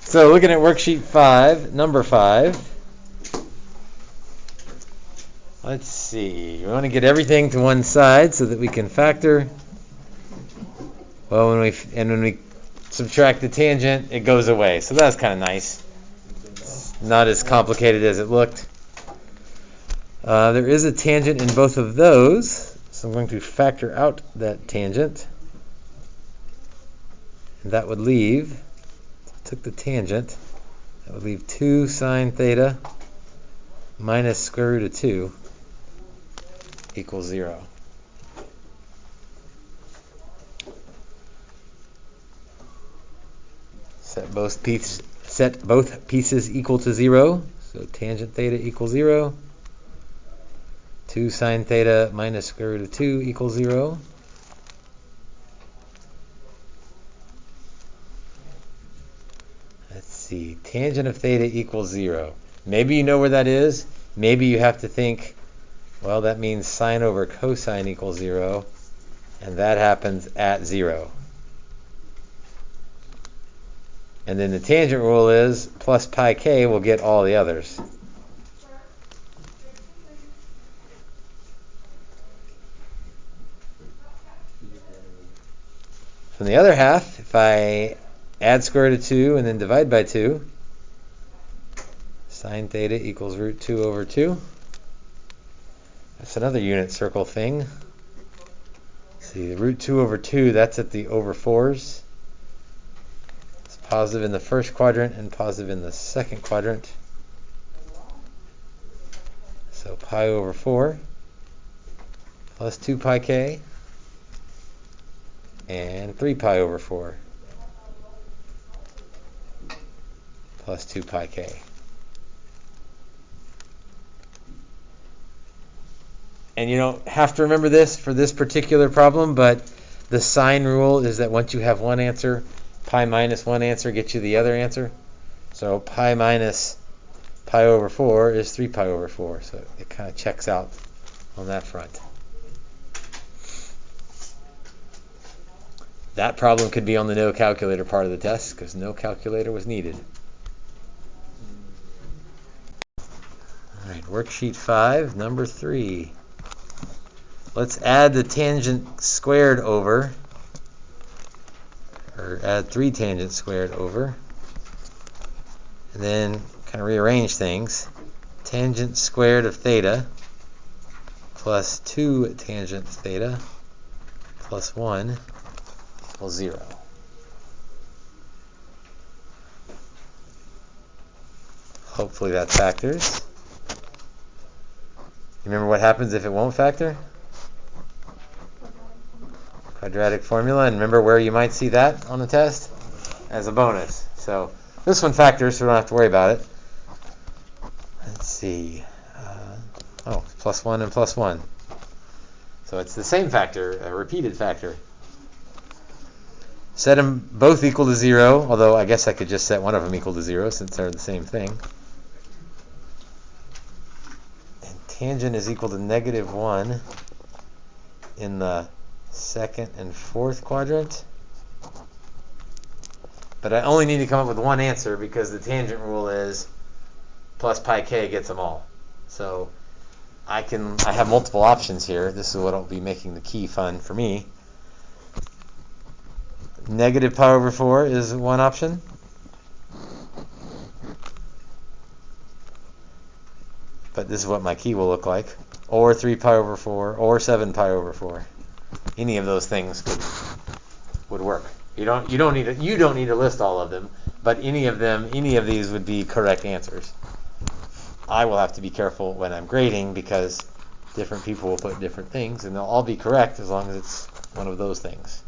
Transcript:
So looking at worksheet 5, number 5. Let's see. We want to get everything to one side so that we can factor. Well, when we subtract the tangent, it goes away. So that's kind of nice. It's not as complicated as it looked. There is a tangent in both of those, so I'm going to factor out that tangent. And that would leave, took the tangent, that would leave 2 sine theta minus square root of 2 equals 0. Set both pieces equal to 0. So tangent theta equals 0. 2 sine theta minus square root of 2 equals 0. Let's see. Tangent of theta equals 0. Maybe you know where that is. Maybe you have to think, well, that means sine over cosine equals 0. And that happens at 0. And then the tangent rule is plus pi k will get all the others. From the other half, if I add square root of 2 and then divide by 2, sine theta equals root 2 over 2. That's another unit circle thing. See, root 2 over 2, that's at the over 4s. It's positive in the first quadrant and positive in the second quadrant. So pi over 4 plus 2 pi k and 3 pi over 4 plus 2 pi k. And you don't have to remember this for this particular problem, but the sign rule is that once you have one answer, pi minus one answer gets you the other answer. So pi minus pi over 4 is 3 pi over 4. So it kind of checks out on that front. That problem could be on the no calculator part of the test because no calculator was needed. All right, worksheet 5, number 3. Let's add the tangent squared over, or add 3 tangents squared over, and then kind of rearrange things. Tangent squared of theta plus 2 tangent theta plus 1 equals 0. Hopefully that factors. Remember what happens if it won't factor? Quadratic formula, and remember where you might see that on the test? As a bonus. So this one factors, so we don't have to worry about it. Let's see. Plus 1 and plus 1. So it's the same factor, a repeated factor. Set them both equal to 0, although I guess I could just set one of them equal to 0 since they're the same thing. And tangent is equal to negative 1 in the second and fourth quadrant. But I only need to come up with one answer because the tangent rule is plus pi k gets them all. So I have multiple options here. This is what will be making the key fun for me. Negative pi over 4 is one option. But this is what my key will look like. Or 3 pi over 4, or 7 pi over 4. Any of those things would work. You don't need to list all of them, but any of these would be correct answers. I will have to be careful when I'm grading because different people will put different things, and they'll all be correct as long as it's one of those things.